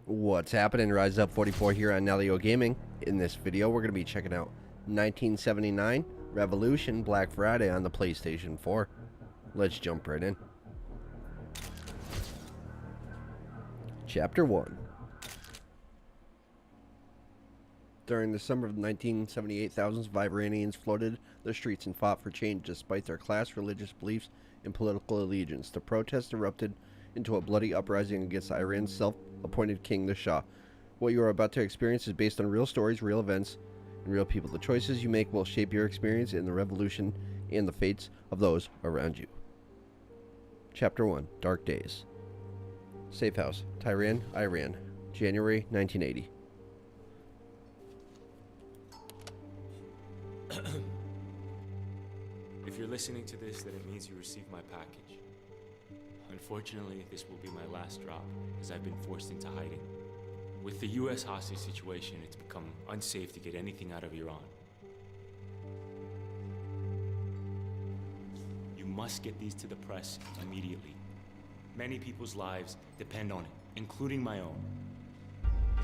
What's happening? Rise Up 44 here on Nalyo Gaming. In this video, we're going to be checking out 1979 Revolution Black Friday on the PlayStation 4. Let's jump right in. Chapter 1. During the summer of 1978, thousands of Iranians flooded the streets and fought for change despite their class, religious beliefs, and political allegiance. The protests erupted into a bloody uprising against Iran's self-appointed king, the Shah. What you are about to experience is based on real stories, real events, and real people. The choices you make will shape your experience in the revolution and the fates of those around you. Chapter 1. Dark Days. Safe House, Tehran, Iran, January 1980. If you're listening to this, then it means you received my package. Unfortunately, this will be my last drop, as I've been forced into hiding. With the U.S. hostage situation, it's become unsafe to get anything out of Iran. You must get these to the press immediately. Many people's lives depend on it, including my own.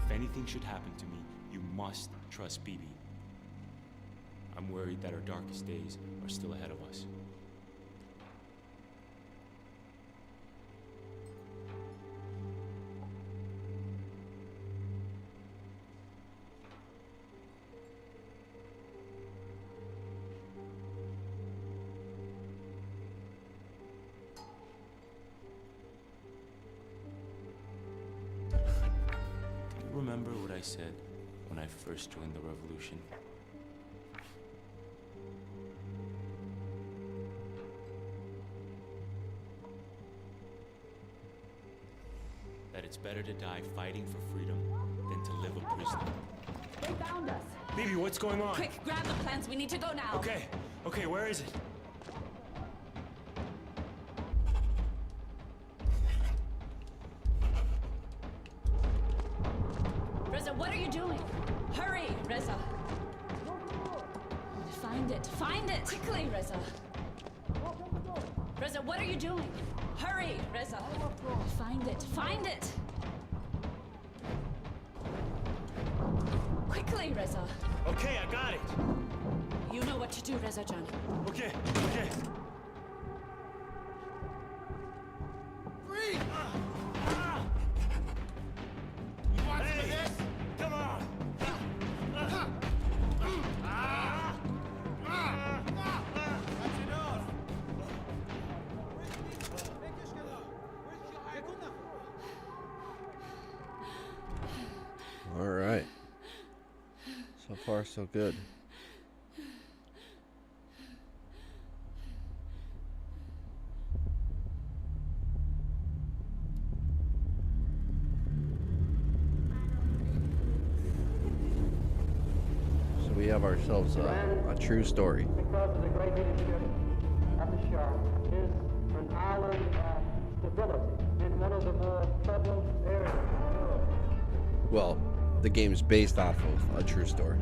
If anything should happen to me, you must trust Bibi. I'm worried that our darkest days are still ahead of us. Do you remember what I said when I first joined the revolution? That it's better to die fighting for freedom than to live a prisoner. They found us. Bibi, what's going on? Quick, grab the plans. We need to go now. Okay, where is it? Reza, what are you doing? Hurry, Reza. Find it. Quickly, Reza. Reza, what are you doing? Hurry, Reza. Find it. Quickly, Reza. Okay, I got it. You know what to do, Reza Jan. Okay. Free! You want some of this? Come on! That's enough! All right. So far, so good. So we have ourselves a true story. Because of the great leadership of the Shah, is an island of stability in one of the more troubled areas. Well, the game's based off of a true story.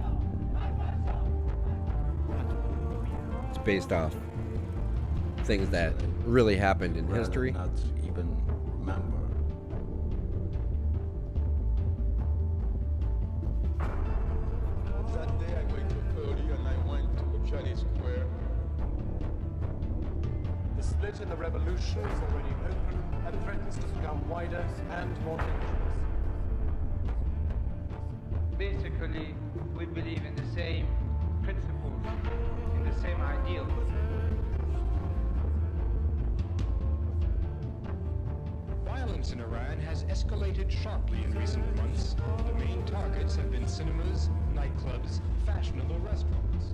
It's based off things that really happened in history. Not even remember. That day I went to early and I went to Johnny Square. The split in the revolution is already open and threatens to become wider and more dangerous. Basically, we believe in the same principles, in the same ideals. Violence in Iran has escalated sharply in recent months. The main targets have been cinemas, nightclubs, fashionable restaurants.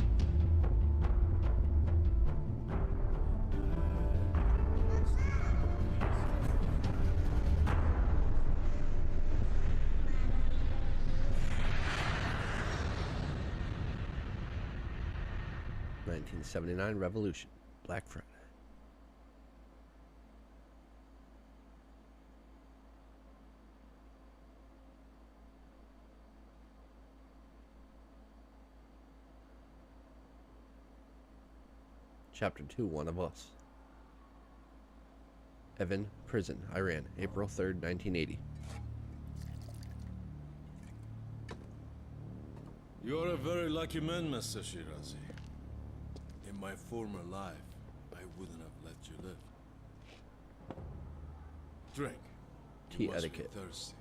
(1979) Revolution, Black Friday. Chapter 2, One of Us. Evin Prison, Iran, April 3rd, 1980. You're a very lucky man, Master Shirazi. In my former life, I wouldn't have let you live. Drink. You Tea must etiquette. Be thirsty.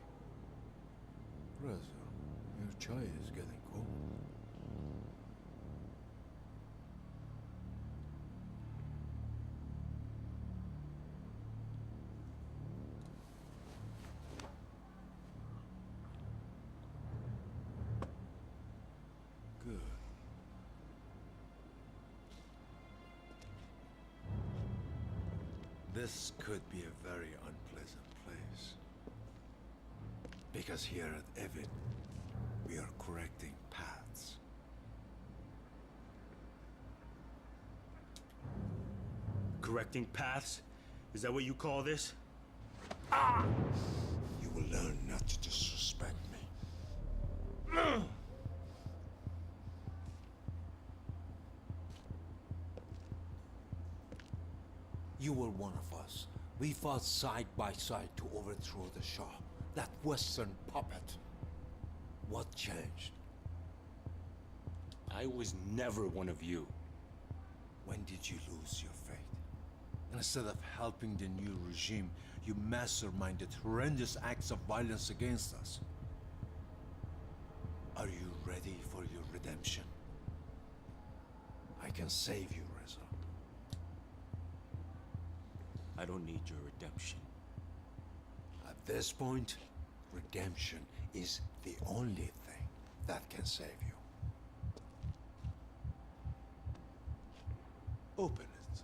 Reza, your chai is getting cold. Good. This could be a very unpleasant place. Because here at Evin, we are correcting paths. Correcting paths? Is that what you call this? You will learn not to disrespect me. You were one of us. We fought side by side to overthrow the Shah, that Western puppet. What changed? I was never one of you. When did you lose your faith? Instead of helping the new regime, you masterminded horrendous acts of violence against us. Are you ready for your redemption? I can save you, Reza. I don't need your redemption. At this point, redemption is the only thing that can save you. Open it.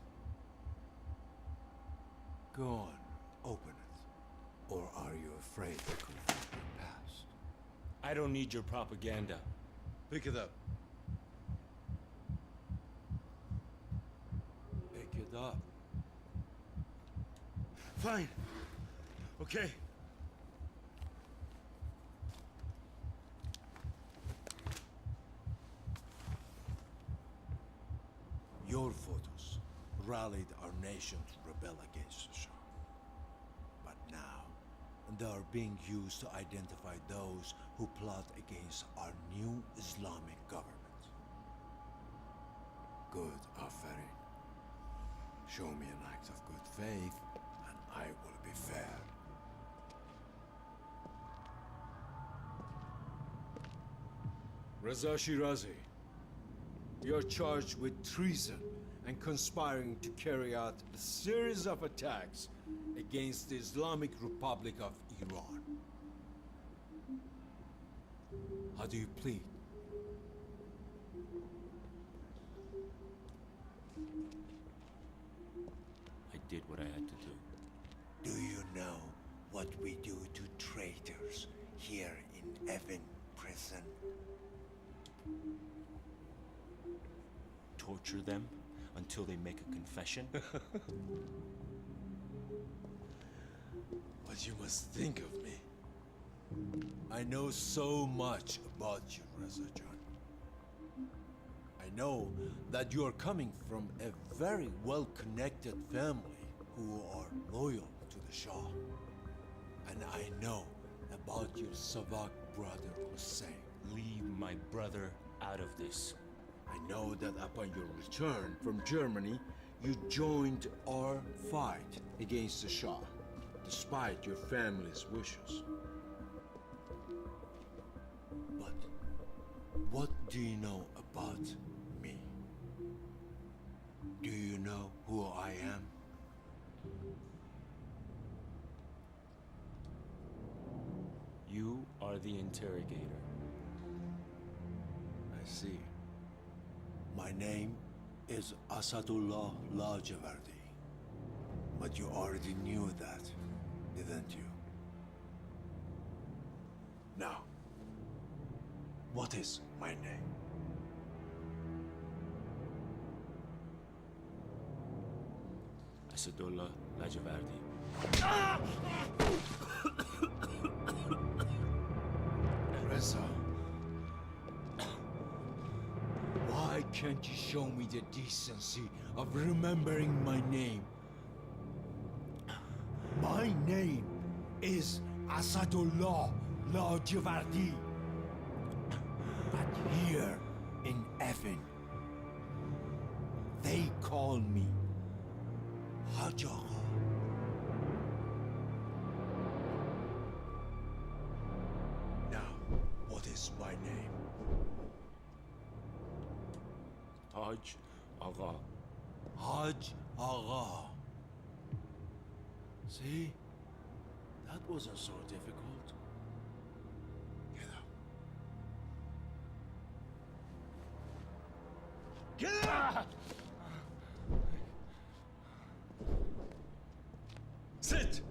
Go on, open it. Or are you afraid to confront your past? I don't need your propaganda. Pick it up. Pick it up. Fine. Okay. Your photos rallied our nation to rebel against the Shah. But now, they are being used to identify those who plot against our new Islamic government. Good, Aferin. Show me an act of good faith, and I will be fair. Reza Shirazi, you're charged with treason and conspiring to carry out a series of attacks against the Islamic Republic of Iran. How do you plead? I did what I had to do. Do you know what we do to traitors here in Evin prison? Torture them until they make a confession? What you must think of me. I know so much about you, Reza John. I know that you are coming from a very well-connected family who are loyal to the Shah. And I know about your Savak brother Hussein. Leave my brother out of this. I know that upon your return from Germany, you joined our fight against the Shah, despite your family's wishes. But what do you know about me? Do you know who I am? You are the interrogator. I see. My name is Asadullah Lajavardi. But you already knew that, didn't you? Now, what is my name? Asadullah Lajavardi. Reza. Why can't you show me the decency of remembering my name? name is Asadullah Lajavardi. But here in Evan, they call me Hajar. Now, what is my name? Hajj Agha. Hajj Agha. See? That wasn't so difficult. Get up! Get up! Sit!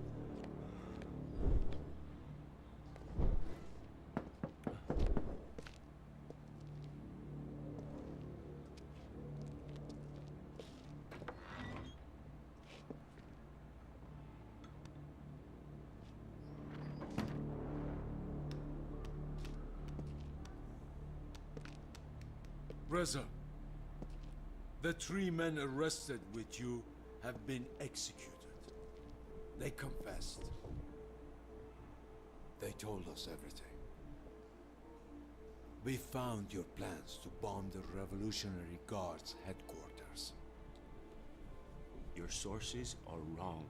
Reza, the 3 men arrested with you have been executed. They confessed. They told us everything. We found your plans to bomb the Revolutionary Guard's headquarters. Your sources are wrong.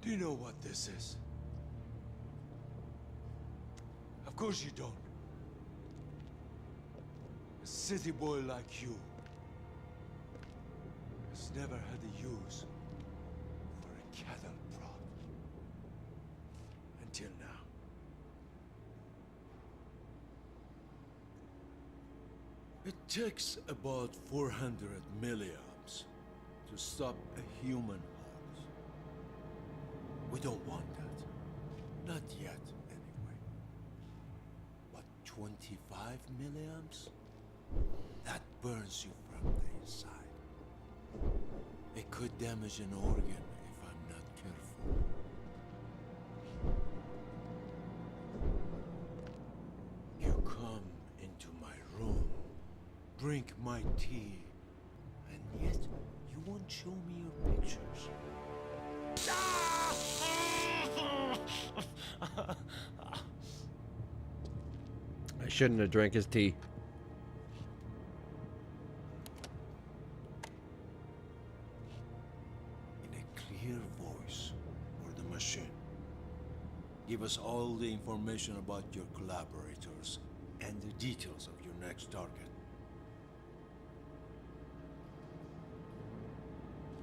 Do you know what this is? Of course you don't. A city boy like you has never had a use for a cattle prod. Until now. It takes about 400 milliamps to stop a human heart. We don't want that. Not yet. 25 milliamps? That burns you from the inside. It could damage an organ if I'm not careful. You come into my room, drink my tea, and yet you won't show me your pictures. I shouldn't have drank his tea. In a clear voice for the machine. Give us all the information about your collaborators and the details of your next target.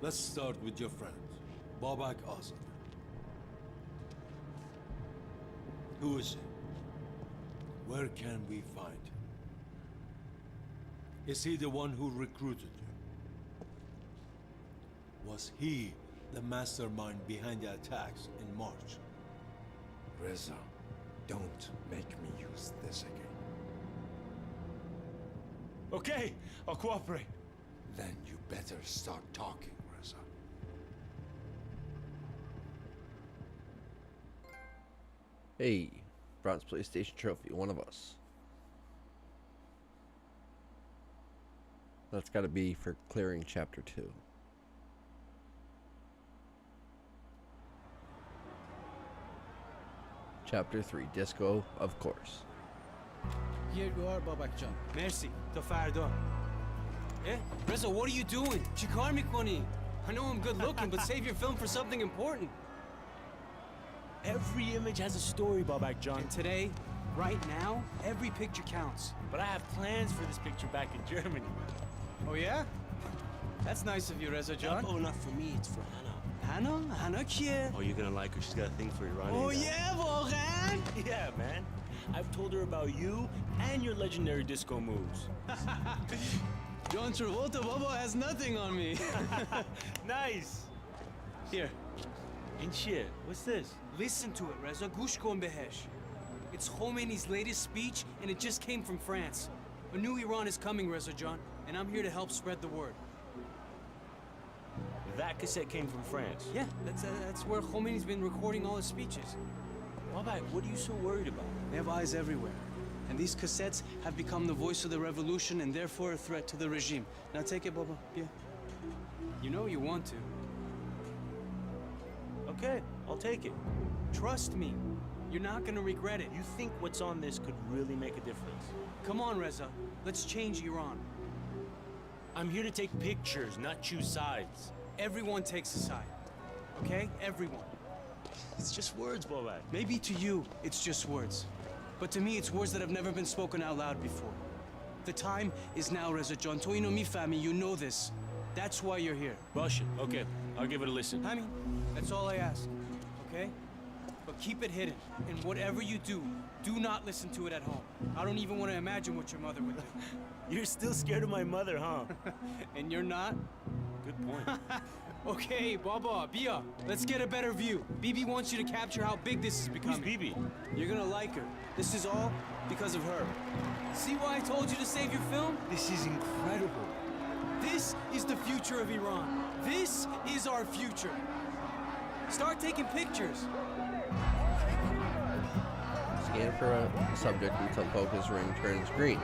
Let's start with your friend, Babak Azad. Who is he? Where can we find him? Is he the one who recruited you? Was he the mastermind behind the attacks in March? Reza, don't make me use this again. Okay, I'll cooperate. Then you better start talking, Reza. Hey, bronze PlayStation trophy, one of us. That's gotta be for clearing chapter 2. Chapter 3, Disco, of course. Here you are, Babakjan. Merci, ta farda. Eh? Reza, what are you doing? Chikar mikwani. I know I'm good looking, but save your film for something important. Every image has a story, Babak John. And today, right now, every picture counts. But I have plans for this picture back in Germany. Oh yeah? That's nice of you, Reza John. Oh, not for me, it's for Hannah. Hannah? Hannah kiye? Oh, you're gonna like her. She's got a thing for Iranian. Oh yeah, Volgan! Yeah, man. I've told her about you and your legendary disco moves. John Travolta Baba has nothing on me. Nice. Here. And shit, what's this? Listen to it, Reza. Gushko Behesh. It's Khomeini's latest speech, and it just came from France. A new Iran is coming, Reza John, and I'm here to help spread the word. That cassette came from France? Yeah, that's where Khomeini's been recording all his speeches. Babak, what are you so worried about? They have eyes everywhere. And these cassettes have become the voice of the revolution and therefore a threat to the regime. Now take it, Baba. Yeah. You know you want to. Okay, I'll take it. Trust me. You're not gonna regret it. You think what's on this could really make a difference? Come on, Reza. Let's change Iran. I'm here to take pictures, not choose sides. Everyone takes a side. Okay? Everyone. It's just words, Bobak. Maybe to you, it's just words. But to me, it's words that have never been spoken out loud before. The time is now, Reza John. Toino mi fami, you know this. That's why you're here. Russian. Okay, I'll give it a listen. I mean, that's all I ask. Okay? But keep it hidden. And whatever you do not listen to it at home. I don't even want to imagine what your mother would do. You're still scared of my mother, huh? And you're not? Good point. Okay, Baba, Bia, let's get a better view. Bibi wants you to capture how big this is becoming. Who's Bibi? You're gonna like her. This is all because of her. See why I told you to save your film? This is incredible. This is the future of Iran. This is our future. Start taking pictures. Scan for a subject until focus ring turns green.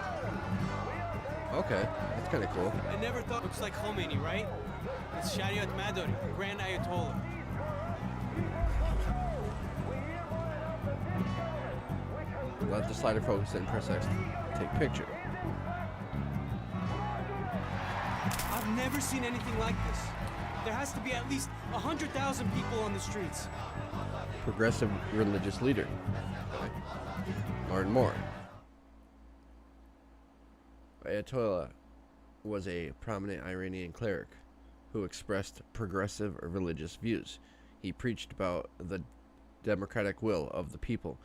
Okay, that's kind of cool. I never thought it looks like Khomeini, right? It's Shariat Madari, Grand Ayatollah. Let the slider focus and press X to take picture. I've never seen anything like this. There has to be at least 100,000 people on the streets. Progressive religious leader. Learn more. Ayatollah was a prominent Iranian cleric who expressed progressive religious views. He preached about the democratic will of the people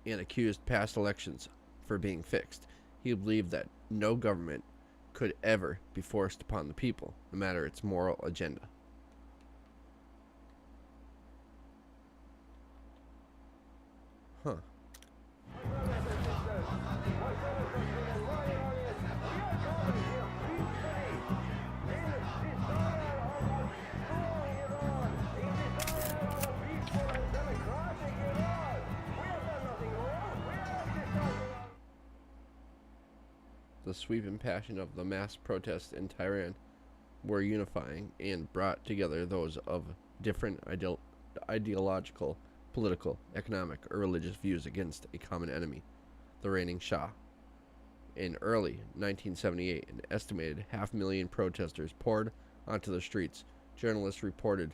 and accused past elections for being fixed. He believed that no government could ever be forced upon the people, no matter its moral agenda. Huh. The sweeping passion of the mass protests in Tehran were unifying and brought together those of different ideological, political, economic, or religious views against a common enemy, the reigning Shah. In early 1978, an estimated 500,000 protesters poured onto the streets. Journalists reported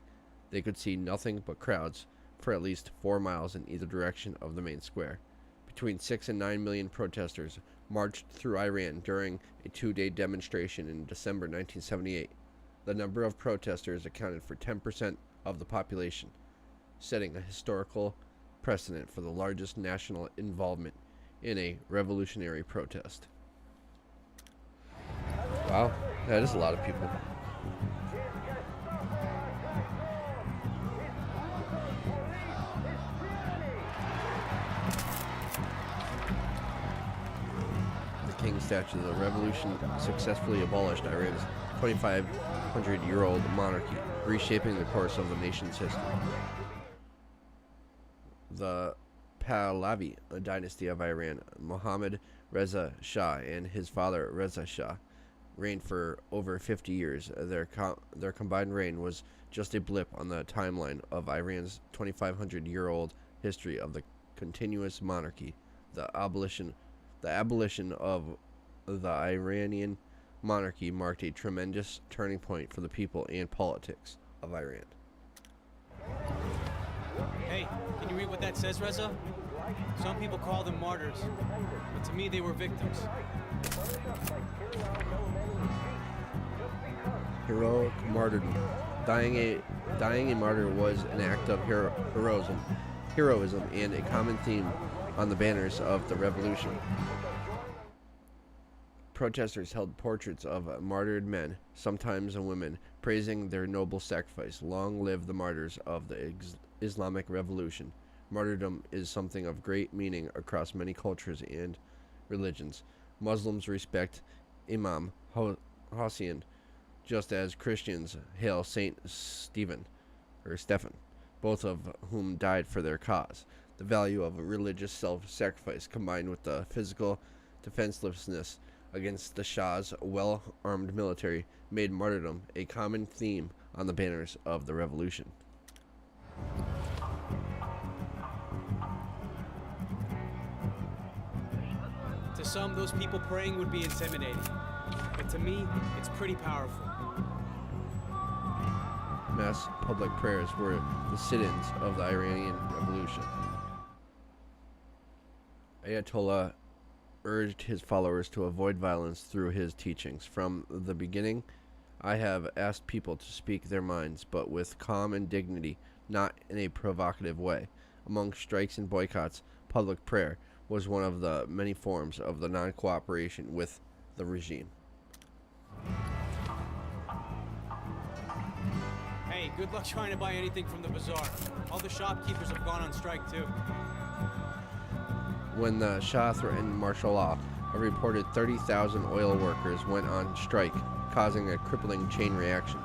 they could see nothing but crowds for at least 4 miles in either direction of the main square. Between 6 and 9 million protesters marched through Iran during a 2-day demonstration in December 1978. The number of protesters accounted for 10% of the population, setting a historical precedent for the largest national involvement in a revolutionary protest. Wow, that is a lot of people. King statue. The revolution successfully abolished Iran's 2,500-year-old monarchy, reshaping the course of the nation's history. The Pahlavi dynasty of Iran, Mohammad Reza Shah and his father Reza Shah, reigned for over 50 years. Their combined reign was just a blip on the timeline of Iran's 2,500-year-old history of the continuous monarchy. The abolition of the Iranian monarchy marked a tremendous turning point for the people and politics of Iran. Hey, can you read what that says, Reza? Some people call them martyrs, but to me they were victims. Heroic martyrdom. Dying a martyr was an act of heroism and a common theme on the banners of the revolution. Protesters held portraits of martyred men, sometimes women, praising their noble sacrifice. Long live the martyrs of the Islamic Revolution. Martyrdom is something of great meaning across many cultures and religions. Muslims respect Imam Hussein, just as Christians hail Saint Stephen, both of whom died for their cause. The value of a religious self-sacrifice combined with the physical defenselessness against the Shah's well-armed military made martyrdom a common theme on the banners of the revolution. To some, those people praying would be intimidating. But to me, it's pretty powerful. Mass public prayers were the sit-ins of the Iranian Revolution. Ayatollah urged his followers to avoid violence through his teachings. From the beginning, I have asked people to speak their minds, but with calm and dignity, not in a provocative way. Among strikes and boycotts, public prayer was one of the many forms of the non-cooperation with the regime. Hey, good luck trying to buy anything from the bazaar. All the shopkeepers have gone on strike too. When the Shah threatened martial law, a reported 30,000 oil workers went on strike, causing a crippling chain reaction.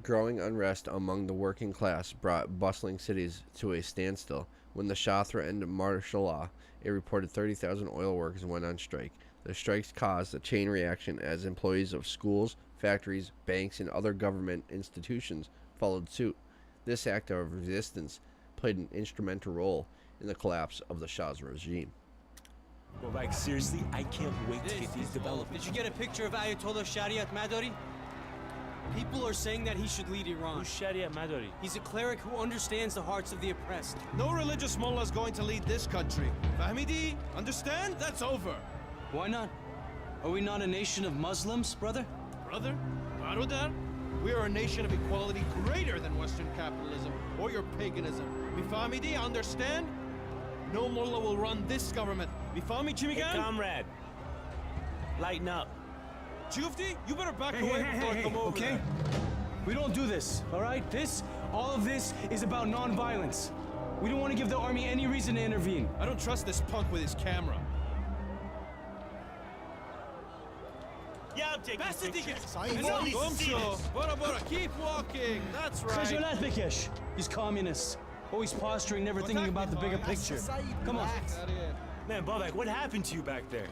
Growing unrest among the working class brought bustling cities to a standstill. When the Shah threatened martial law, a reported 30,000 oil workers went on strike. The strikes caused a chain reaction as employees of schools, factories, banks, and other government institutions followed suit. This act of resistance played an instrumental role in the collapse of the Shah's regime. Well, like, seriously, I can't wait to get these developments. Did you get a picture of Ayatollah Shariat Madari? People are saying that he should lead Iran. Who's Shariat Madari? He's a cleric who understands the hearts of the oppressed. No religious mullah is going to lead this country. Fahmidi, understand? That's over. Why not? Are we not a nation of Muslims, brother? Brother? Barudar? We are a nation of equality greater than Western capitalism or your paganism. Mifahmidi, understand? No mullah will run this government. Mifahmi, Chimigan? Hey, comrade. Lighten up. Jufti, you better back away before I come over okay? there. We don't do this, all right? All of this is about non-violence. We don't want to give the army any reason to intervene. I don't trust this punk with his camera. Yeah, I'm taking pictures. Bora, keep walking. That's right. Bikesh. He's communists. Always posturing, never thinking about the bigger picture. Come on. Man, Babak, what happened to you back there?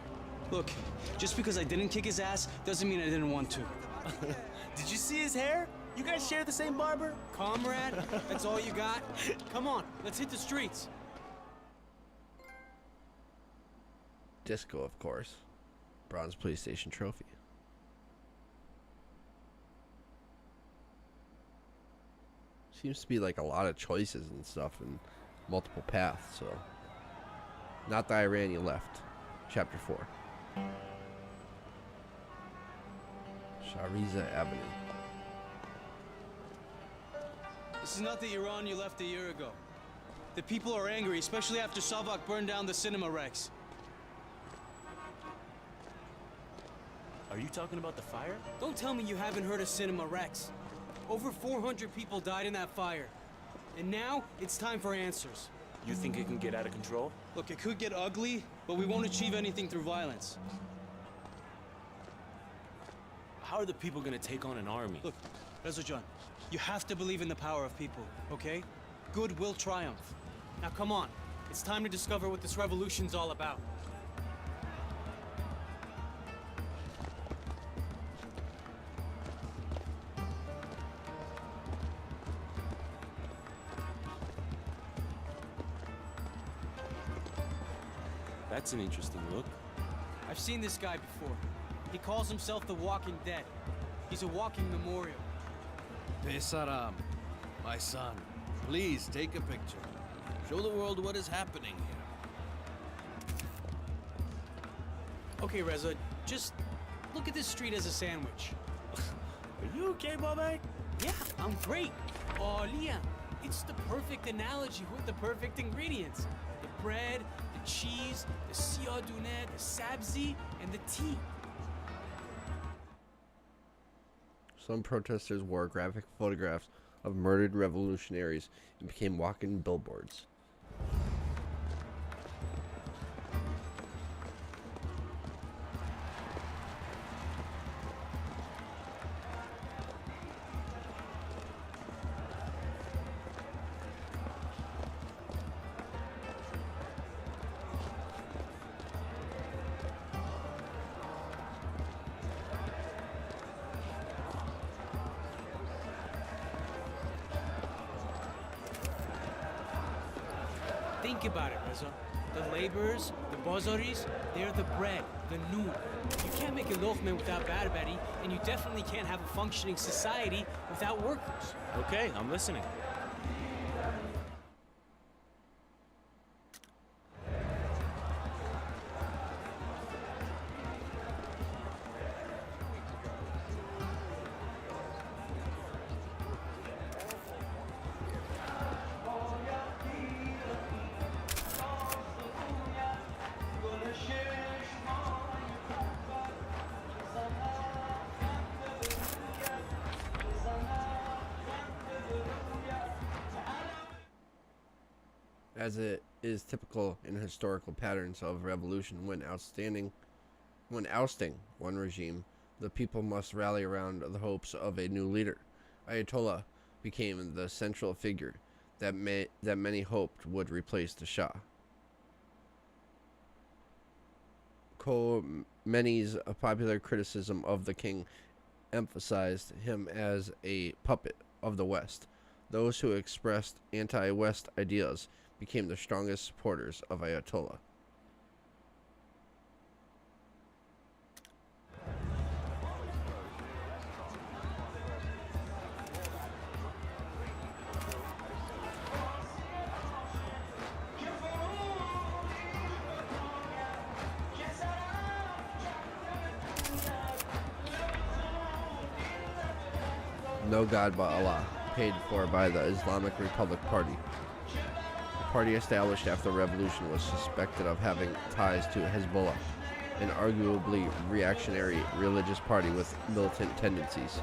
Look, just because I didn't kick his ass doesn't mean I didn't want to. Did you see his hair? You guys share the same barber? Comrade, that's all you got? Come on, let's hit the streets. Disco, of course. Bronze PlayStation trophy. Seems to be like a lot of choices and stuff and multiple paths, so. Not the Iran you left. Chapter 4. Reza Avenue. This is not the Iran you left a year ago. The people are angry, especially after Savak burned down the cinema Rex. Are you talking about the fire? Don't tell me you haven't heard of Cinema Rex. Over 400 people died in that fire. And now, it's time for answers. You think it can get out of control? Look, it could get ugly, but we won't achieve anything through violence. How are the people gonna take on an army? Look, Reza John, you have to believe in the power of people, okay? Good will triumph. Now come on, it's time to discover what this revolution's all about. That's an interesting look. I've seen this guy before. He calls himself the Walking Dead. He's a walking memorial. Besaram, my son, please take a picture. Show the world what is happening here. Okay, Reza, just look at this street as a sandwich. Are you okay, Babak? Yeah, I'm great. Oh, Liam, it's the perfect analogy with the perfect ingredients. The bread, the cheese, the siyadune, the sabzi, and the tea. Some protesters wore graphic photographs of murdered revolutionaries and became walking billboards. Think about it, Reza. The laborers, the bazaris, they're the bread, the noon. You can't make a lokman without barbari, and you definitely can't have a functioning society without workers. Okay, I'm listening. As it is typical in historical patterns of revolution, when ousting one regime, the people must rally around the hopes of a new leader. Ayatollah became the central figure that many hoped would replace the Shah. Khomeini's popular criticism of the king emphasized him as a puppet of the West. Those who expressed anti-West ideas became the strongest supporters of Ayatollah. No God but Allah, paid for by the Islamic Republic Party. The party established after the revolution was suspected of having ties to Hezbollah, an arguably reactionary religious party with militant tendencies.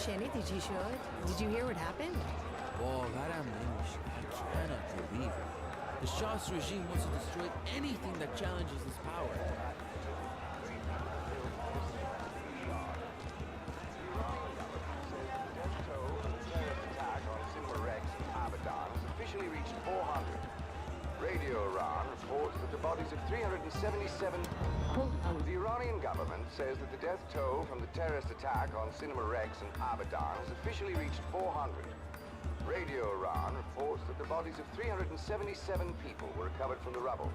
شنیدی چی شد؟ Did you hear what happened? باورم نمیشه. I cannot believe it. The Shah's regime wants to destroy anything that challenges his power. Officially reached 400. Radio Iran reports that the bodies of 377. The Iranian government says that the death toll from the terrorist attack on Cinema Rex and Abadan has officially reached 400. Radio Iran reports that the bodies of 377 people were recovered from the rubble.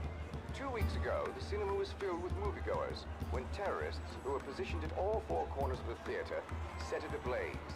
2 weeks ago, the cinema was filled with moviegoers when terrorists, who were positioned at all four corners of the theater, set it ablaze.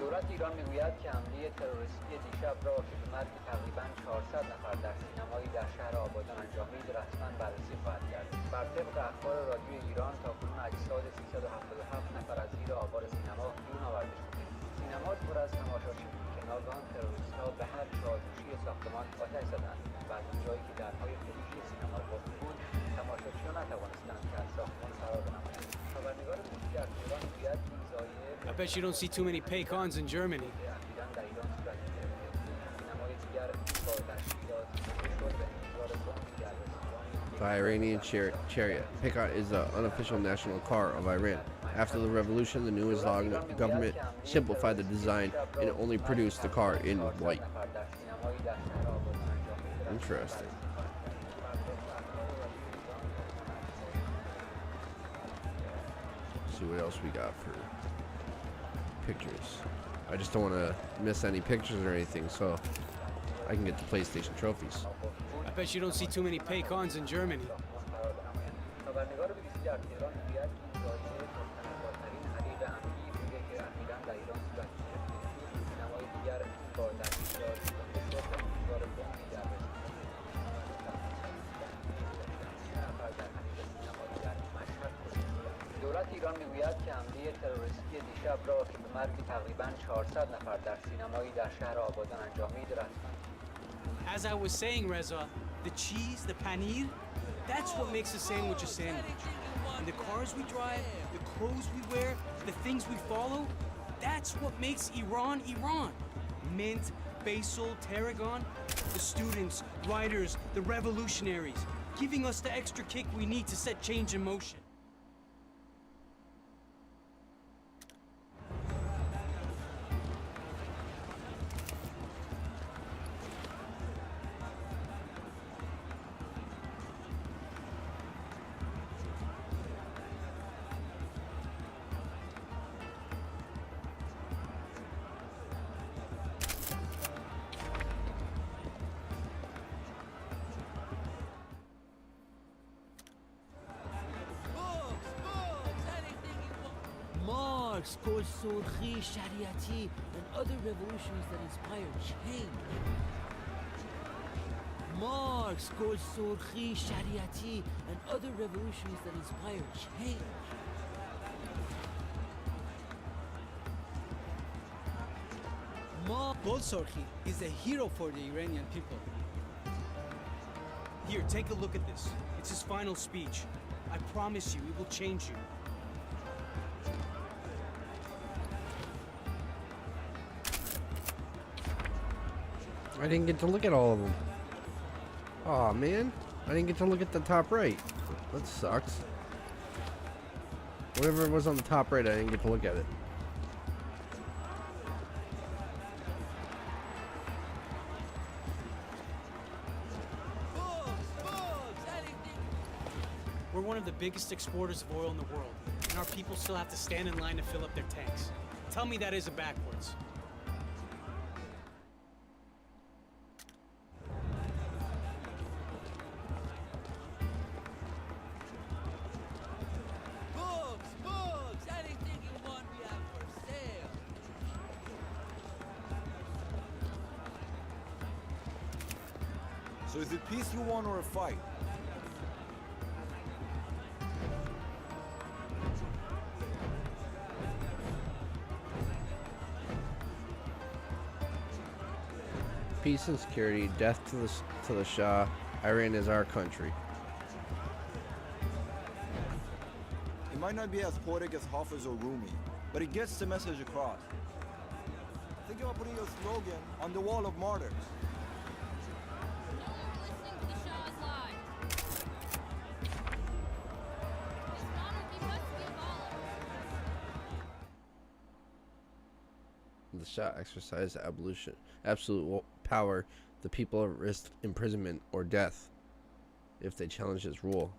دولت ایران میگوید که حمله تروریستی دیشب را که به مرگ تقریباً 400 نفر در سینمایی در شهر آبادان انجامید رسما بررسی خواهد کرد. بر طبق اخبار رادیو ایران تاکنون اجساد 377 نفر از زیر آوار سینما بیرون آورده شده. سینما پر از تماشاچی بود که ناگهان تروریست‌ها به هر چهارگوشی ساختمان آتش زدند و از اونجایی که درهای خروجی سینما قفل بود تماشاچیان نتوانستند که از ساختمان فرار نمایند. خبرنگار موسیقی در تهران میگوید این ضایعه I bet you don't see too many paycons in Germany. The Iranian chariot. Pickup is the unofficial national car of Iran. After the revolution, the new Islamic government simplified the design and only produced the car in white. Interesting. See what else we got for pictures. I just don't want to miss any pictures or anything, so I can get the PlayStation trophies. I bet you don't see too many paycons in Germany. دولت ایران میگوید که حمله تروریستی دیشب را که به مرگ تقریباً 400 نفر در سینمایی در شهر آبادان انجامید رسما. As I was saying, Reza, the cheese, the paneer, that's what makes a sandwich a sandwich. And the cars we drive, the clothes we wear, the things we follow, that's what makes Iran Iran. Mint, basil, tarragon, the students, writers, the revolutionaries, giving us the extra kick we need to set change in motion. Marx, Gold Surhi, Shariati, and other revolutions that inspire change. Marx, Gold Surhi, Shariati, and other revolutions that inspire change. Bolsorkhi is a hero for the Iranian people. Here, take a look at this. It's his final speech. I promise you, it will change you. I didn't get to look at all of them. Aw, man. I didn't get to look at the top right. That sucks. Whatever was on the top right, I didn't get to look at it. We're one of the biggest exporters of oil in the world, and our people still have to stand in line to fill up their tanks. Tell me that isn't backwards. So is it peace you want or a fight? Peace and security, death to the Shah. Iran is our country. It might not be as poetic as Hafiz or Rumi, but it gets the message across. Think about putting your slogan on the wall of martyrs. The Shah exercised absolute power. The people risked imprisonment or death if they challenged his rule.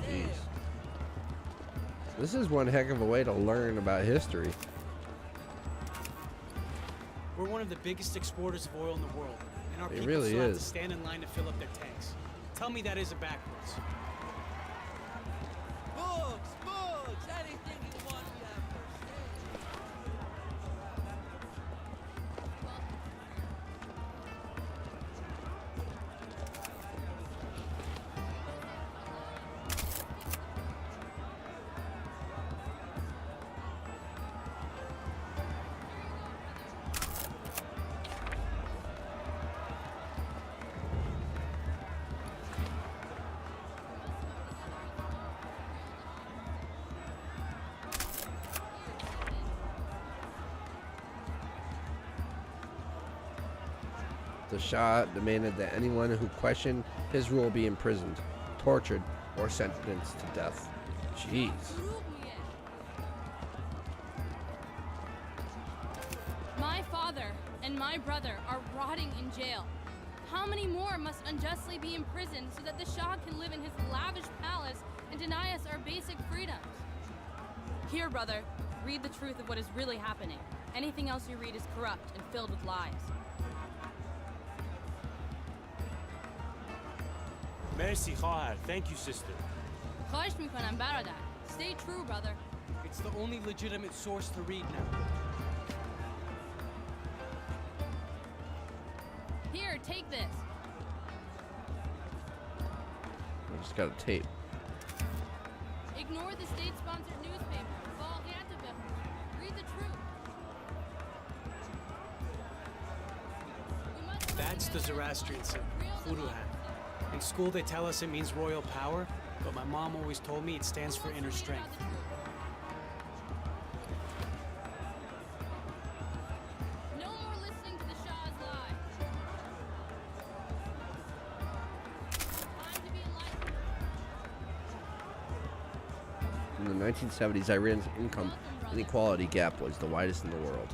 Jeez. This is one heck of a way to learn about history. We're one of the biggest exporters of oil in the world, and our people really still have to is. stand in line to fill up their tanks. Tell me that isn't backwards. Books, anything you want, we have The Shah demanded that anyone who questioned his rule be imprisoned, tortured, or sentenced to death. Jeez. My father and my brother are rotting in jail. How many more must unjustly be imprisoned so that the Shah can live in his lavish palace and deny us our basic freedoms? Here, brother, read the truth of what is really happening. Anything else you read is corrupt and filled with lies. Merci, خواهر. Thank you, sister. خواهش میکنم برادر. Stay true, brother. It's the only legitimate source to read now. Here, take this. I just got a tape. Ignore the state-sponsored newspaper. That's the Zoroastrian symbol, Furuhan. In school they tell us it means royal power, but my mom always told me it stands for inner strength. No more listening to the Shah's lies. Time to be enlightened. In the 1970s, Iran's income inequality gap was the widest in the world.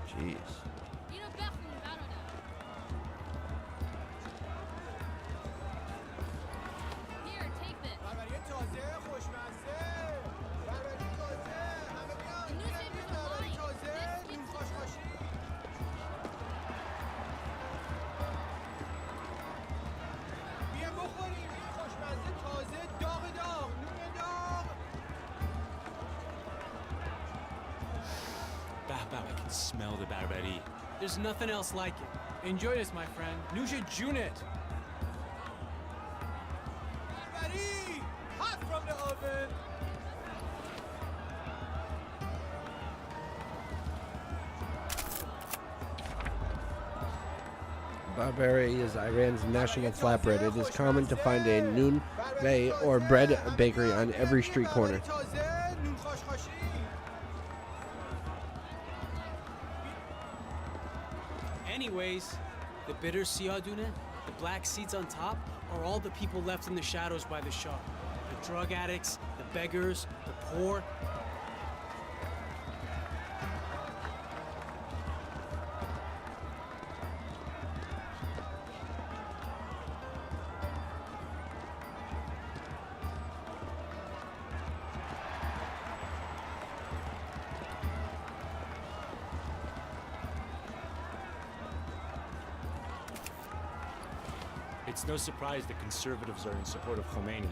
Jeez. Here, take this. The newspapers are lying. I can smell the barbari. There's nothing else like it. Enjoy this, my friend. Nusha Junet. Hot from the oven! Barbari is Iran's national flatbread. It is common to find a noon vey or bread bakery on every street corner. Anyways, the bitter siyadune, the black seeds on top, are all the people left in the shadows by the Shah. The drug addicts, the beggars, the poor. It's no surprise the conservatives are in support of Khomeini.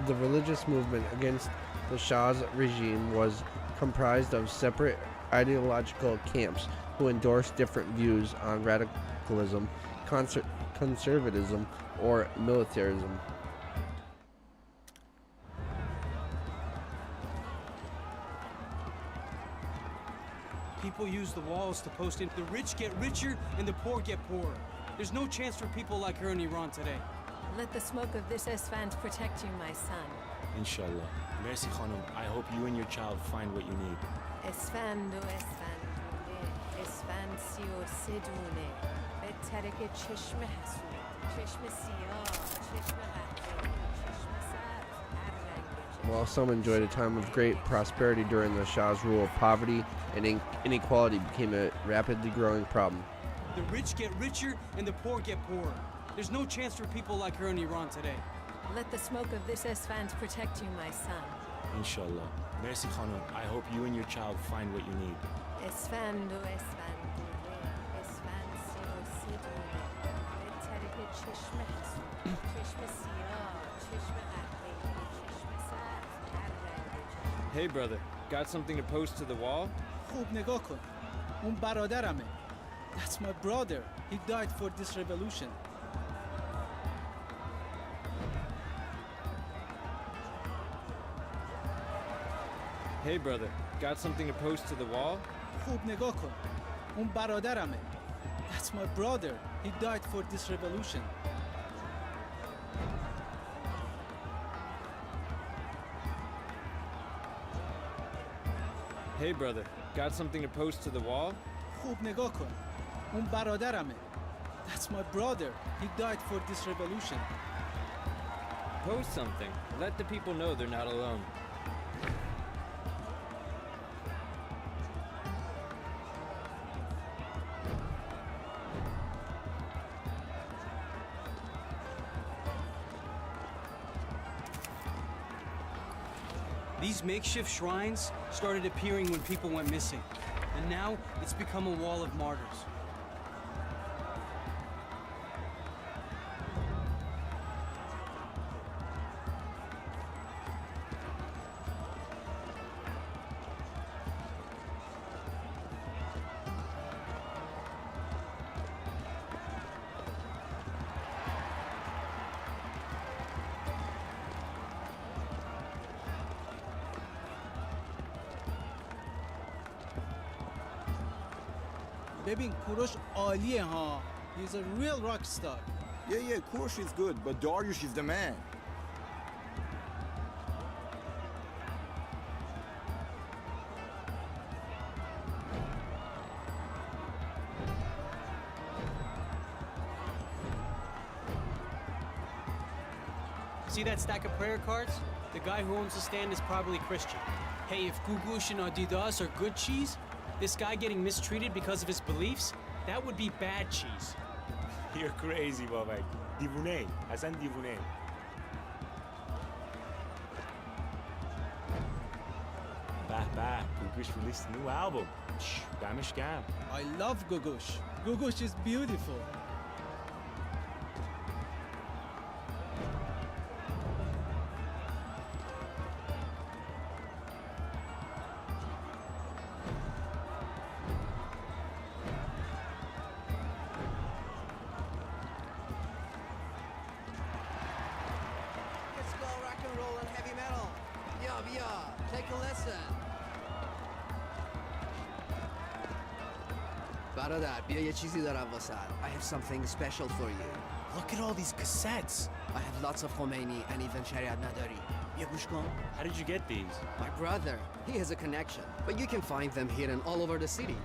The religious movement against the Shah's regime was comprised of separate ideological camps who endorsed different views on radicalism, conservatism, or militarism. People use the walls to post in. The rich get richer and the poor get poorer. There's no chance for people like her in Iran today. Let the smoke of this Esfand protect you, my son. Inshallah. Merci Khanum. I hope you and your child find what you need. Esfand و اسفندونه اسفند سی و سه دونه به ترک چشم حسود چشم سیاه چشم قهوه‌ای چشم سبز هر رنگ While some enjoyed a time of great prosperity during the Shah's rule, poverty and inequality became a rapidly growing problem. The rich get richer and the poor get poorer. There's no chance for people like her in Iran today. Let the smoke of this Esfand protect you, my son. Inshallah. Merci Khanum. I hope you and your child find what you need. اسفند و اسفندونه اسفند سی و سه دونه به طریق چشم حسود چشم سیاه چشم قهوه‌ای چشم سبز هر رنگ Hey brother, got something to post to the wall? خوب نگاه کن. اون برادرمه. That's my brother. He died for this revolution. Hey brother, got something to post to the wall? خوب نگاه کن. اون برادرمه. That's my brother. He died for this revolution. Hey brother, got something to post to the wall? خوب نگاه کن. اون برادرمه. That's my brother. He died for this revolution. Post something. Let the people know they're not alone. These makeshift shrines started appearing when people went missing, and now it's become a wall of martyrs. ببین کوروش عالیه ها. He's a real rock star. Yeah, Kurosh is good, but Dariush is the man. See that stack of prayer cards? The guy who owns the stand is probably Christian. Hey, if Gugush and Adidas are good cheese, this guy getting mistreated because of his beliefs, that would be bad cheese. You're crazy, Babak. Divune. Hasan Divune. Bah, Gugush released a new album. Shh, Damish Gam. I love Gugush. Gugush is beautiful. Let's go rock and roll and heavy metal. Yeah, take a lesson. برادر بیا یه چیزی دارم واسه. I have something special for you. Look at all these cassettes. I have lots of Khomeini and even شریعت نداری. بیا گوش کن. How did you get these? My brother, he has a connection. But you can find them hidden all over the city.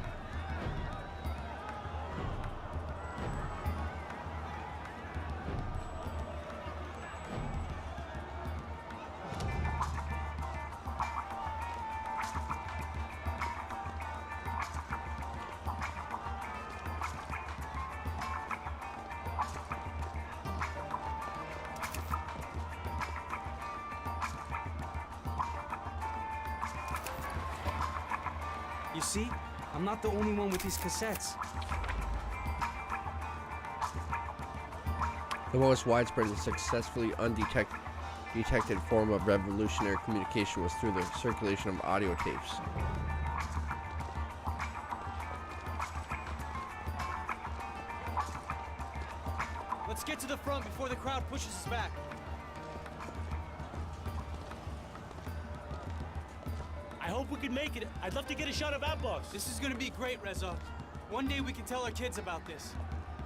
You see? I'm not the only one with these cassettes. The most widespread and successfully undetected form of revolutionary communication was through the circulation of audio tapes. Let's get to the front before the crowd pushes us back. I hope we can make it. I'd love to get a shot of Abbas. This is gonna be great, Reza. One day we can tell our kids about this.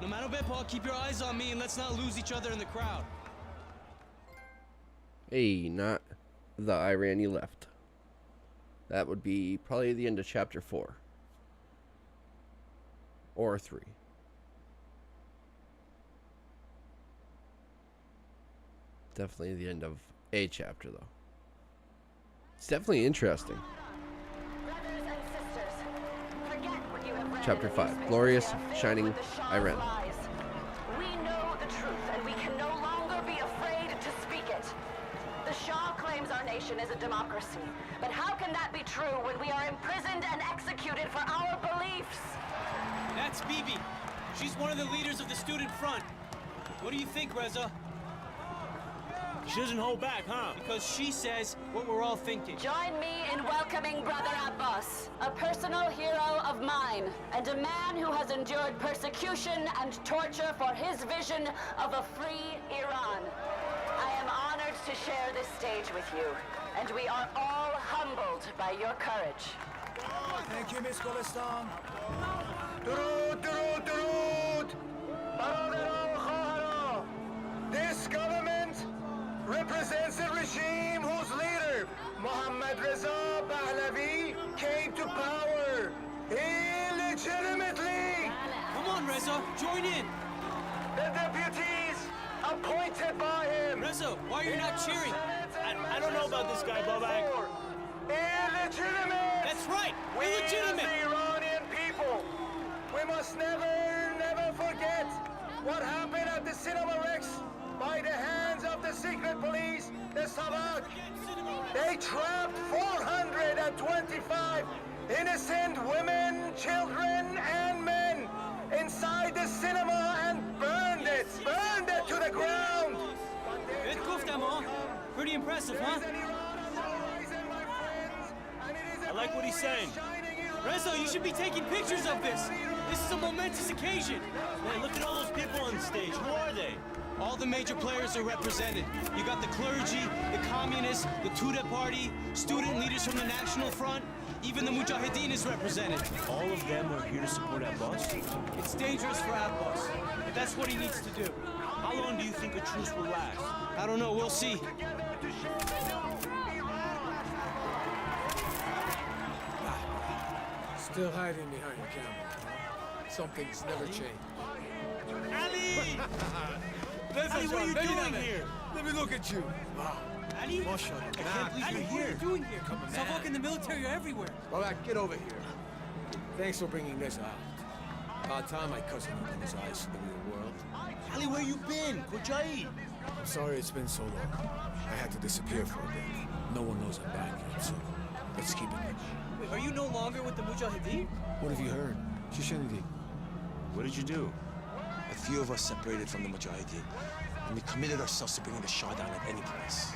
No matter what, Paul, keep your eyes on me and let's not lose each other in the crowd. Hey, not the Iran you left. That would be probably the end of chapter 4. Or 3. Definitely the end of a chapter, though. It's definitely interesting. Chapter 5. Glorious, Shining Iran. We know the truth, and we can no longer be afraid to speak it. The Shah claims our nation is a democracy, but how can that be true when we are imprisoned and executed for our beliefs? That's Bibi. She's one of the leaders of the student front. What do you think, Reza? She doesn't hold back, huh? Because she says what we're all thinking. Join me in welcoming Brother Abbas, a personal hero of mine, and a man who has endured persecution and torture for his vision of a free Iran. I am honored to share this stage with you, and we are all humbled by your courage. Thank you, Miss Golistan. درود درود درود برادران و خواهران. This government represents a regime whose leader, Mohammad Reza Pahlavi, came to power illegitimately. Come on, Reza, join in. The deputies appointed by him. Reza, why are you not cheering? I don't know about this guy, Bobak. Illegitimate. That's right, We illegitimate. as the Iranian people, we must never forget what happened at the Cinema Rex by the hands of the secret police, the Savak. They trapped 425 innocent women, children, and men inside the cinema and burned it to the ground. Pretty impressive, huh? I like what he's saying. Reza, you should be taking pictures of this. This is a momentous occasion. Man, look at all those people on stage. Who are they? All the major players are represented. You got the clergy, the communists, the Tudeh party, student leaders from the National Front, Even the Mujahideen is represented. All of them are here to support Abbas? It's dangerous for Abbas, but that's what he needs to do. How long do you think a truce will last? I don't know, we'll see. Still hiding behind the camera. Something's never changed. Ali! Ali, what are you doing here? Let me look at you. Wow. Ali? I can't believe you're here. What are you doing here? Savak and the military are everywhere. Babak, get over here. Thanks for bringing this out. About time my cousin opened his eyes to the real world. Ali, where you been? Kujai? I'm sorry it's been so long. I had to disappear for a bit. No one knows I'm back yet, so let's keep it moving. Wait, are you no longer with the Mujahideen? What have you heard? Shishanidi. What did you do? A few of us separated from the Mujahideen, and we committed ourselves to bringing the Shah down at any price.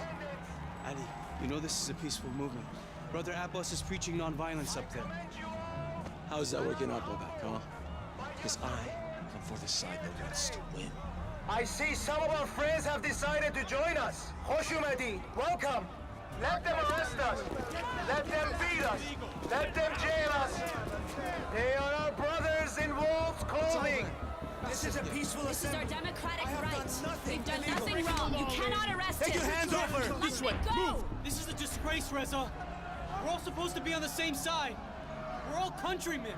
Ali, you know this is a peaceful movement. Brother Abbas is preaching non-violence up there. How's that working out, Babak, huh? Because I am for the side that wants to win. I see some of our friends have decided to join us. Khoshumadi, welcome. Let them arrest us. Let them beat us. Let them jail us. They are our brothers in wolves' clothing. This is a peaceful assembly. This is our democratic right. We've done nothing wrong. You cannot arrest him. Take your hands off her. This way. Go. Move. This is a disgrace, Reza. We're all supposed to be on the same side. We're all countrymen.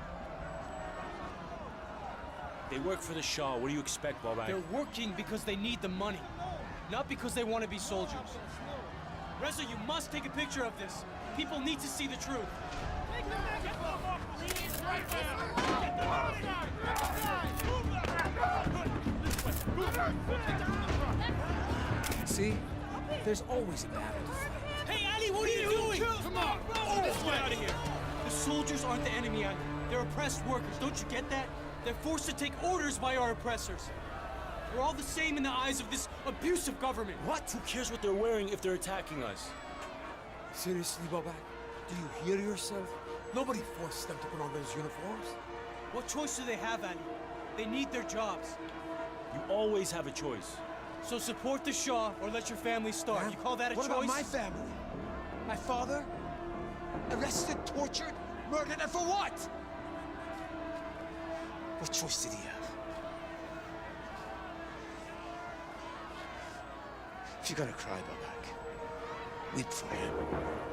They work for the Shah. What do you expect, Babak? They're working because they need the money, not because they want to be soldiers. Reza, you must take a picture of this. People need to see the truth. See? There's always a battle to fight. Hey, Ali, what are you doing? Come on! Get out of here! The soldiers aren't the enemy, Ali. They're oppressed workers. Don't you get that? They're forced to take orders by our oppressors. We're all the same in the eyes of this abusive government. What? Who cares what they're wearing if they're attacking us? Seriously, Babak? Do you hear yourself? Nobody forced them to put on those uniforms. What choice do they have, Ali? They need their jobs. You always have a choice. So support the Shah or let your family starve. You call that a what choice? What about my family? My father? Arrested, tortured, murdered, and for what? What choice did he have? If you're gonna cry, Babak, weep for him.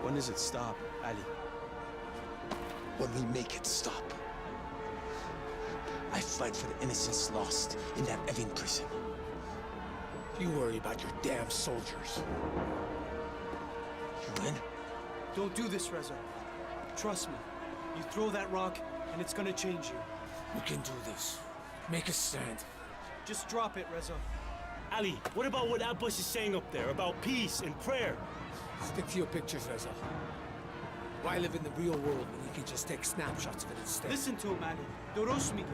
When does it stop, Ali? When we make it stop. I fight for the innocents lost in that Evin prison. You worry about your damn soldiers. You win? Don't do this, Reza. Trust me. You throw that rock, and it's gonna change you. We can do this. Make a stand. Just drop it, Reza. Ali, what about what Abbas is saying up there about peace and prayer? Stick to your pictures, Reza. Why live in the real world when you can just take snapshots of it instead? Listen to him, Ali. Doros mige.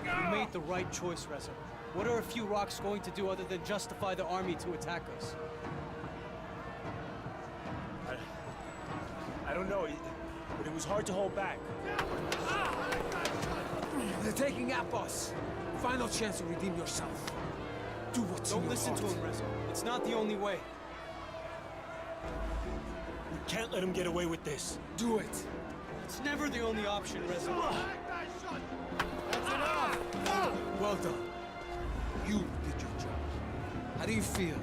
You made the right choice, Reza. What are a few rocks going to do other than justify the army to attack us? I don't know, but it was hard to hold back. They're taking Abbas. Final chance to redeem yourself. Do what's in your Don't listen to him, Reza. It's not the only way. We can't let him get away with this. Do it. It's never the only option, Reza. That's enough! Well done. You did your job. How do you feel?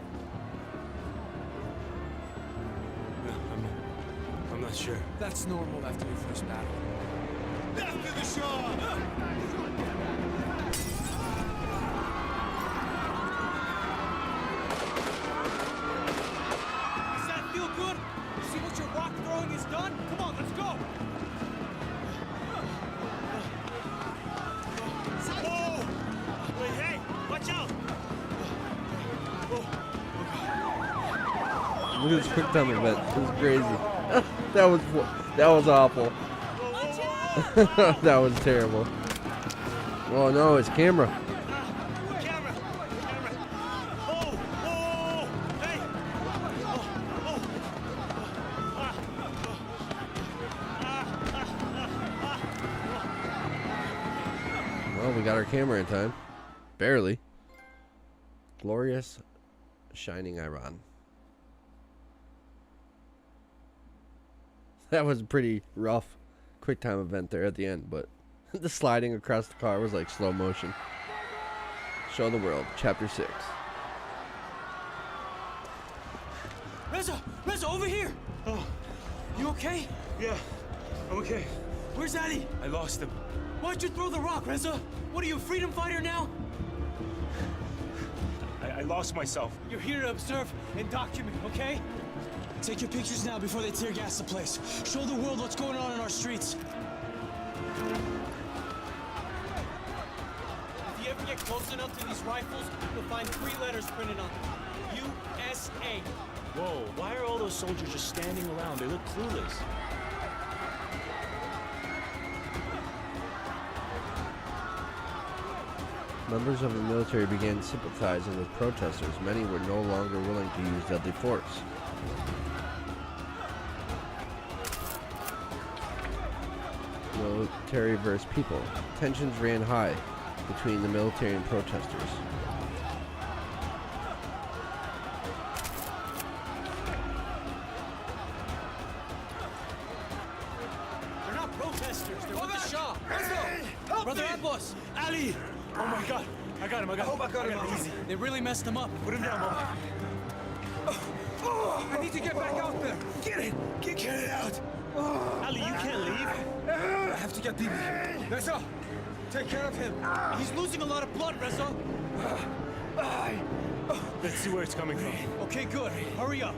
No, I'm not sure. That's normal after your first battle. After the Shah! Does that feel good? You see what your rock throwing has done? Come on, let's go! Whoa! Wait, hey! Watch out! Look at this quick time event. It was crazy. that was awful. That was terrible. Oh no, it's camera. Well, we got our camera in time. Barely. Glorious, shining Iran. That was a pretty rough quick time event there at the end, but the sliding across the car was like slow motion. Show the World, Chapter 6. Reza! Reza, over here! Oh, You okay? yeah, I'm okay. Where's Ali? I lost him. Why'd you throw the rock, Reza? What are you, a freedom fighter now? I lost myself. You're here to observe and document, okay? Take your pictures now before they tear gas the place. Show the world what's going on in our streets. If you ever get close enough to these rifles, you'll find 3 letters printed on them. USA. Whoa, why are all those soldiers just standing around? They look clueless. Members of the military began sympathizing with protesters. Many were no longer willing to use deadly force. Military versus people. Tensions ran high between the military and protesters. They're not protesters, they're with the Shah. Help Brother me! Abbas! Ali! Oh my God, I got him, I got him. I hope I got him Easy. They really messed him up. Put him down, Mom. I need to get back out there. Get it! Get it out! Ali, you can't leave. I have to get Bibi. Reza, take care of him. He's losing a lot of blood, Reza. Let's see where it's coming from. Okay, good. Hurry up.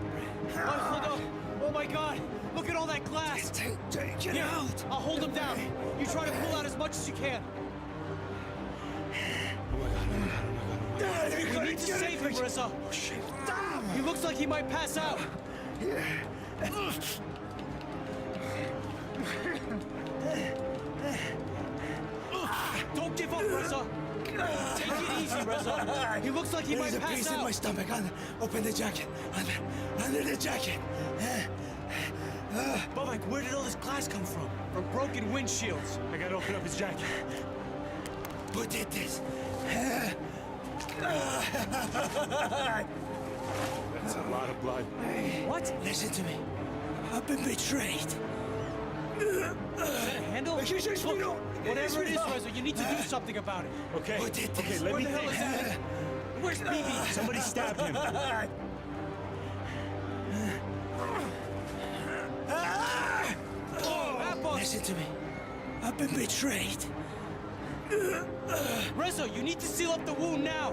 Oh my God! Look at all that glass! Take it Here, out! I'll hold him down. You try to pull out as much as you can. We need to save him, Reza. He looks like he might pass out. Don't give up, Reza. Take it easy, Reza. He looks like he might There's a pass piece out. in my stomach. Open the jacket. Under the jacket. But like, where did all this glass come from? From broken windshields. I gotta open up his jacket. Who did this? That's a lot of blood. What? Listen to me. I've been betrayed. Is that a handle? Look, whatever it is, Reza, you need to do something about it. Okay, Who did this? okay, let Where me the hell think. is that? Where's Bibi? Somebody stabbed him. Listen to me. I've been betrayed. Reza, you need to seal up the wound now.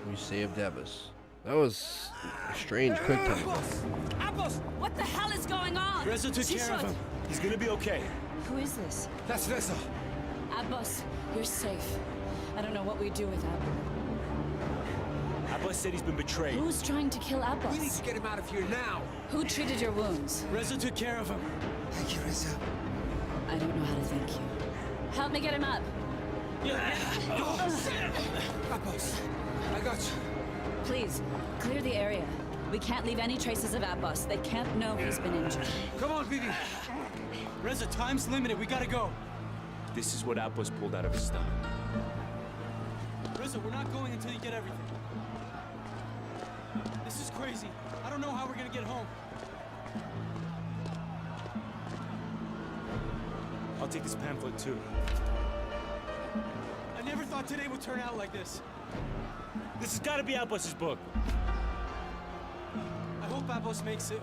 We saved Abbas. That was a strange quick time. Abbas, what the hell is going on? Reza took care of him. He's gonna be okay. Who is this? That's Reza. Abbas, you're safe. I don't know what we do without you. Abbas said he's been betrayed. Who's trying to kill Abbas? We need to get him out of here now. Who treated your wounds? Reza took care of him. Thank you, Reza. I don't know how to thank you. Help me get him up. Abbas, I got you. Please, clear the area. We can't leave any traces of Abbas. They can't know he's been injured. Come on, Bibi. Reza, time's limited. We gotta go. This is what Abbas pulled out of his stomach. Reza, we're not going until you get everything. This is crazy. I don't know how we're gonna get home. I'll take this pamphlet too. I never thought today would turn out like this. This has gotta be Abbas's book. I hope Abbas makes it.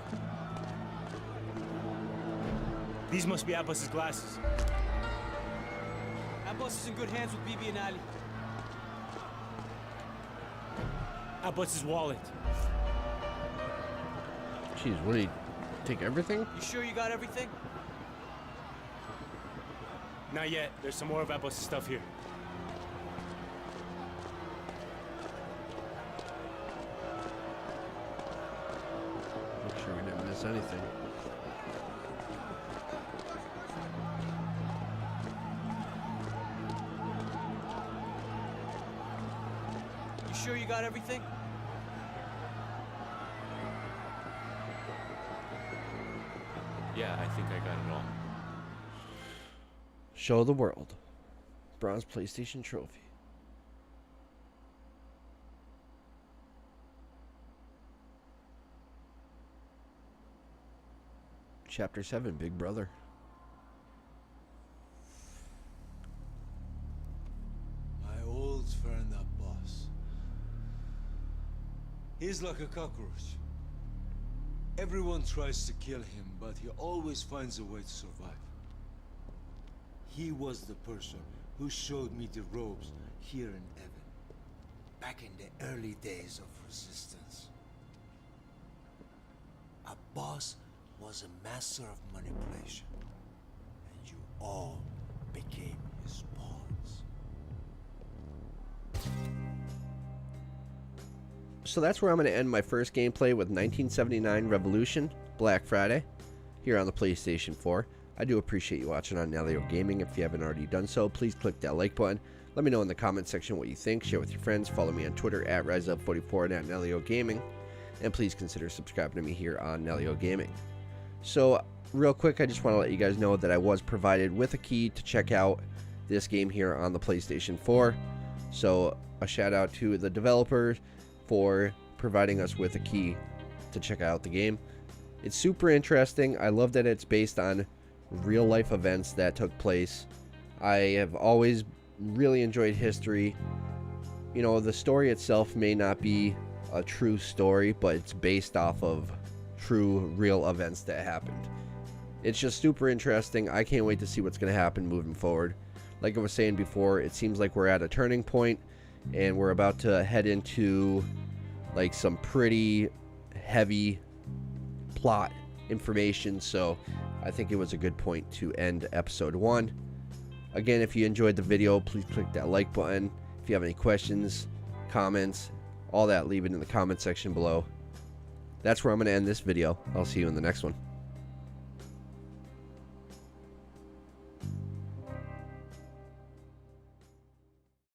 These must be Abbas's glasses. Abbas is in good hands with Bibi and Ali. Abbas's wallet. Jeez, what did he take everything? You sure you got everything? Not yet. There's some more of Abbas's stuff here. Make sure we didn't miss anything. You sure you got everything? Yeah, I think I got it all. Show the world. Bronze PlayStation trophy. Chapter 7, Big Brother. My old friend Abbas. He's like a cockroach. Everyone tries to kill him, but he always finds a way to survive. He was the person who showed me the ropes here in Evan, back in the early days of resistance. Abbas was a master of manipulation, and you all became his pawns. So that's where I'm going to end my first gameplay with 1979 Revolution, Black Friday, here on the PlayStation 4. I do appreciate you watching on Nalyo Gaming. If you haven't already done so, please click that like button. Let me know in the comment section what you think. Share with your friends. Follow me on Twitter at Reza44 and at Nalyo Gaming. And please consider subscribing to me here on Nalyo Gaming. So, real quick, I just want to let you guys know that I was provided with a key to check out this game here on the PlayStation 4. So, a shout out to the developers for providing us with a key to check out the game. It's super interesting. I love that it's based on real life events that took place. I have always really enjoyed history. You know, the story itself may not be a true story, but it's based off of true real events that happened. It's just super interesting. I can't wait to see what's going to happen moving forward. Like I was saying before, it seems like we're at a turning point and we're about to head into like some pretty heavy plot information, so I think it was a good point to end episode 1. Again, if you enjoyed the video, please click that like button. If you have any questions, comments, all that, leave it in the comment section below. That's where I'm going to end this video. I'll see you in the next one.